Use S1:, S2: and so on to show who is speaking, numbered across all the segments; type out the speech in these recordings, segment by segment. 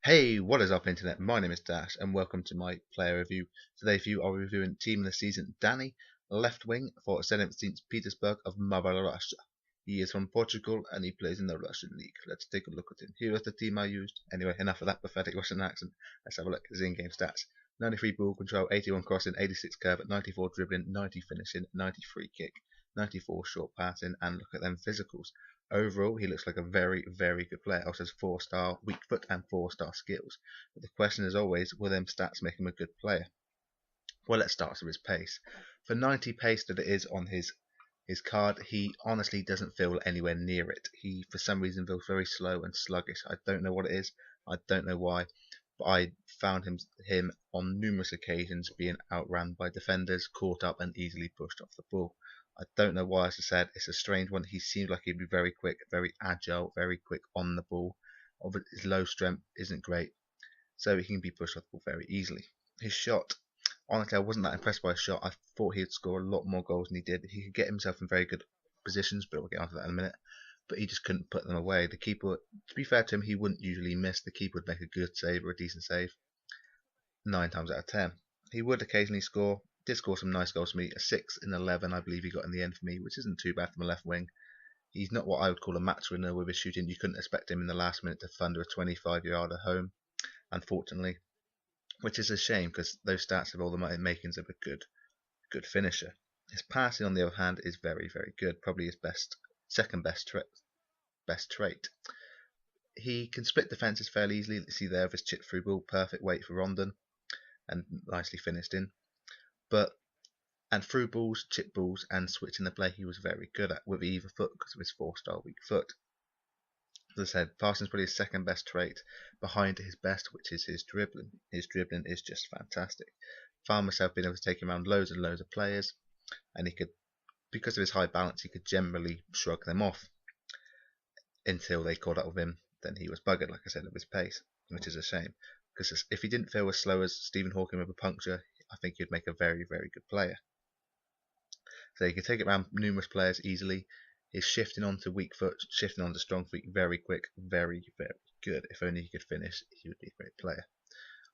S1: Hey, what is up internet? My name is Dash and welcome to my player review. Today for you I'll be reviewing Team of the Season Danny, left wing for Zenit St. Petersburg of Mother Russia. He is from Portugal and he plays in the Russian league. Let's take a look at him. Here is the team I used. Anyway, enough of that pathetic Russian accent. Let's have a look at his in-game stats. 93 ball control, 81 crossing, 86 curve, 94 dribbling, 90 finishing, 93 kick, 94 short passing, and look at them physicals. Overall, he looks like a very, very good player. Also has 4-star weak foot and 4-star skills. But the question is always, will them stats make him a good player? Well, let's start with his pace. For 90 pace that it is on his card, he honestly doesn't feel anywhere near it. He, for some reason, feels very slow and sluggish. I don't know what it is. I don't know why. But I found him on numerous occasions being outran by defenders, caught up and easily pushed off the ball. I don't know why, as I said, it's a strange one. He seems like he'd be very quick, very agile, very quick on the ball. His low strength isn't great, so he can be pushed off the ball very easily. His shot, honestly, I wasn't that impressed by his shot. I thought he'd score a lot more goals than he did. He could get himself in very good positions, but we'll get onto that in a minute. But he just couldn't put them away. The keeper, to be fair to him, he wouldn't usually miss. The keeper would make a good save or a decent save 9 times out of 10. He would occasionally score. Did score some nice goals for me. A 6 in 11, I believe he got in the end for me, which isn't too bad from a left wing. He's not what I would call a match winner with his shooting. You couldn't expect him in the last minute to thunder a 25-yarder home, unfortunately, which is a shame because those stats have all the makings of a good finisher. His passing, on the other hand, is very, very good. Probably his second best trait. He can split defences fairly easily. Let's see there with his chip through ball, perfect weight for Rondon, and nicely finished in. And through balls, chip balls, and switching the play he was very good at with either foot because of his 4-star weak foot. As I said, passing is probably his second best trait, behind his best, which is his dribbling. His dribbling is just fantastic. Found myself being able to take him around loads and loads of players, and he could, because of his high balance, he could generally shrug them off until they caught up with him. Then he was buggered, like I said, of his pace, which is a shame. Because if he didn't feel as slow as Stephen Hawking with a puncture, I think he'd make a very, very good player. So he can take it around numerous players easily. His shifting onto weak foot, shifting onto strong feet, very quick, very, very good. If only he could finish, he would be a great player.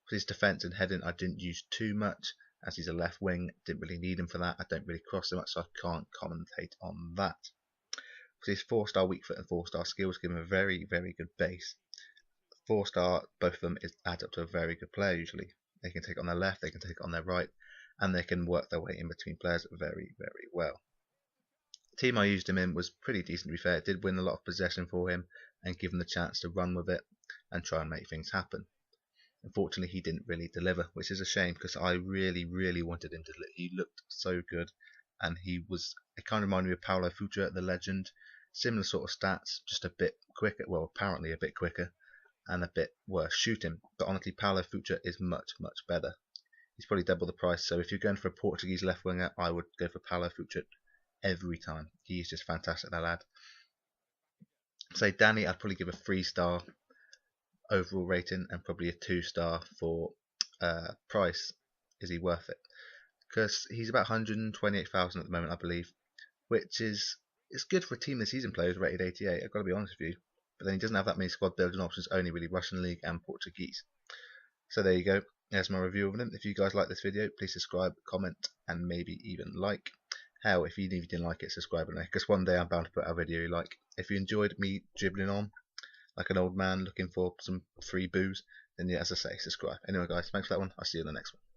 S1: For his defence and heading, I didn't use too much, as he's a left wing. Didn't really need him for that. I don't really cross so much, so I can't commentate on that. For his 4-star weak foot and 4-star skills give him a very, very good base. 4-star, both of them add up to a very good player usually. They can take it on their left, they can take it on their right, and they can work their way in between players very, very well. The team I used him in was pretty decent, to be fair. It did win a lot of possession for him and give him the chance to run with it and try and make things happen. Unfortunately, he didn't really deliver, which is a shame because I really, really wanted him to deliver. He looked so good, and it kind of reminded me of Paulo Futre, the legend. Similar sort of stats, just a bit quicker, well, apparently a bit quicker, and a bit worse shooting. But honestly, Paulo Futre is much, much better. He's probably double the price, so if you're going for a Portuguese left winger, I would go for Paulo Futre every time. He's just fantastic, that lad. Say Danny, I'd probably give a 3-star overall rating and probably a 2-star for price. Is he worth it? Because he's about 128,000 at the moment, I believe, which is good for a team this season player who's rated 88. I've got to be honest with you. But then he doesn't have that many squad building options, only really Russian League and Portuguese. So there you go. There's my review of them. If you guys like this video, please subscribe, comment, and maybe even like. Hell, if you didn't like it, subscribe and like, because one day I'm bound to put out a video you like. If you enjoyed me dribbling on like an old man looking for some free booze, then yeah, as I say, subscribe. Anyway guys, thanks for that one. I'll see you in the next one.